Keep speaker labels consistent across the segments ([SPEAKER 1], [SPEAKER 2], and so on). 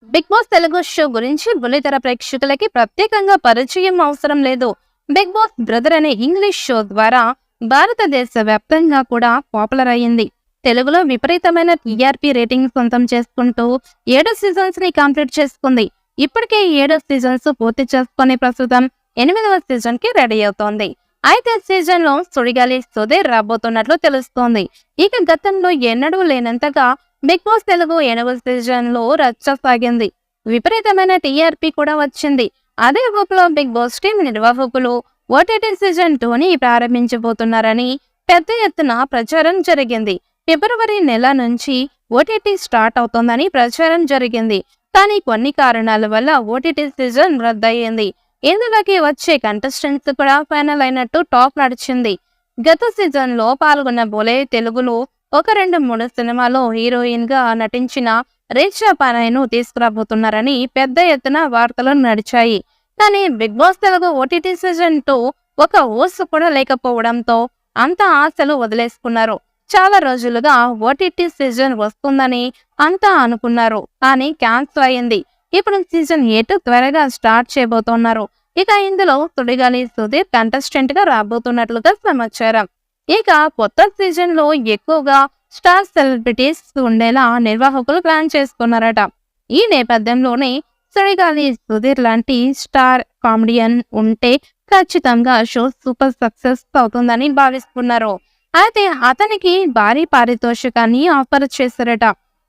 [SPEAKER 1] Big Boss Telugu show గురించి బుల్లితెర ప్రేక్షకులకి ప్రత్యేకంగా పరిచయం అవసరం లేదు. బిగ్ బాస్ బ్రదర్ అనే ఇంగ్లీష్ షో ద్వారా భారతదేశ వ్యాప్తంగా కూడా పాపులర్ అయ్యింది. తెలుగులో విపరీతమైన టీఆర్పీ రేటింగ్ సొంతం చేసుకుంటూ 7 సీజన్స్ ని కంప్లీట్ చేసుకుంది. ఇప్పటికే 7 సీజన్స్ పూర్తి చేసుకుని ప్రస్తుతం 8వ సీజన్ కి రెడీ అవుతోంది. అయితే సీజన్ లో సుడిగాలి సుధీర్ రాబోతున్నట్లు తెలుస్తోంది. ఇక గతంలో ఎన్నడూ లేనంతగా బిగ్ బాస్ తెలుగు 8వ సీజన్ లో రచ్చ సాగింది. విపరీతమైన టీఆర్పీ కూడా వచ్చింది. అదే ఊపులో బిగ్ బాస్ టీం నిర్వాహకులు ఓటీటీ సీజన్ 2ని ప్రారంభించబోతున్నారని పెద్ద ఎత్తున ప్రచారం జరిగింది. ఫిబ్రవరి నెల నుంచి ఓటీటీ స్టార్ట్ అవుతోందని ప్రచారం జరిగింది. కానీ కొన్ని కారణాల వల్ల ఓటీటీ సీజన్ రద్దయింది. ఇందులోకి వచ్చే కంటెస్టెంట్స్ కూడా ఫైనల్ అయినట్టు టాక్ నడిచింది. గత సీజన్ లో పాల్గొన్న బోలే తెలుగులో 1, 2, 3 సినిమాలో హీరోయిన్ గా నటించిన రీచా పానాయ్ను తీసుకురాబోతున్నారని పెద్ద ఎత్తున వార్తలు నడిచాయి. కానీ Bigg Boss Telugu OTT season 2 ఒక ఊసు కూడా లేకపోవడంతో అంత ఆశలు వదిలేసుకున్నారు. చాలా రోజులుగా ఓటీటీ సీజన్ వస్తుందని అంతా అనుకున్నారు. కానీ క్యాన్సిల్ అయింది. ఇప్పుడు సీజన్ 8 త్వరగా స్టార్ట్ చేయబోతున్నారు. ఇక ఇందులో సుడిగాలి సుధీర్ కంటెస్టెంట్ గా రాబోతున్నట్లుగా సమాచారం. ఇక కొత్త సీజన్ లో ఎక్కువగా స్టార్ సెలబ్రిటీస్ ఉండేలా నిర్వాహకులు ప్లాన్ చేసుకున్నారట. ఈ నేపథ్యంలోనే సుడిగాలి సుధీర్ లాంటి స్టార్ కామెడియన్ ఉంటే ఖచ్చితంగా షో సూపర్ సక్సెస్ అవుతుందని భావిస్తున్నారు. అయితే అతనికి భారీ పారితోషికాన్ని ఆఫర్ చేశారట.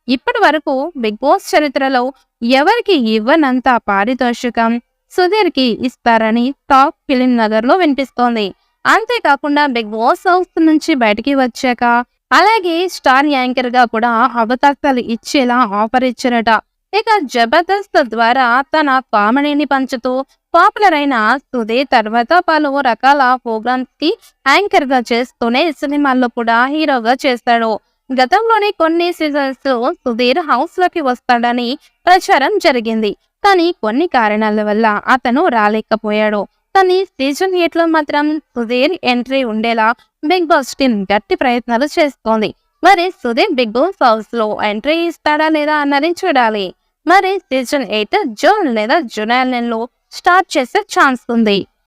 [SPEAKER 1] ఇప్పటి వరకు బిగ్ బాస్ చరిత్రలో ఎవరికి ఇవ్వనంత పారితోషికం సుధీర్ కి ఇస్తారని టాక్ ఫిలిం నగర్ లో వినిపిస్తోంది. అంతేకాకుండా బిగ్ బాస్ హౌస్ నుంచి బయటికి వచ్చాక అలాగే స్టార్ యాంకర్ గా కూడా అవకాశాలు ఇచ్చేలా ఆఫర్ ఇచ్చారట. ఇక జబర్దస్త్ ద్వారా తన కామెడీని పంచుతూ పాపులర్ అయిన సుధీర్ తర్వాత పలు రకాల ప్రోగ్రామ్స్ కి యాంకర్ గా చేస్తూనే సినిమాల్లో కూడా హీరోగా చేస్తాడు. గతంలోని కొన్ని సీజన్స్ లో సుధీర్ హౌస్ లోకి వస్తాడని ప్రచారం జరిగింది. కానీ కొన్ని కారణాల వల్ల అతను రాలేకపోయాడు. కానీ సీజన్ 8 లో మాత్రం సుధీర్ ఎంట్రీ ఉండేలా బిగ్ బాస్ టీం గట్టి ప్రయత్నాలు చేస్తోంది. మరి సుధీర్ బిగ్ బాస్ హౌస్ లో ఎంట్రీ ఇస్తాడా లేదా అన్నది చూడాలి. మరి సీజన్ 8 జూన్ లేదా జూలై నెలలో స్టార్ట్ చేసే ఛాన్స్ ఉంది.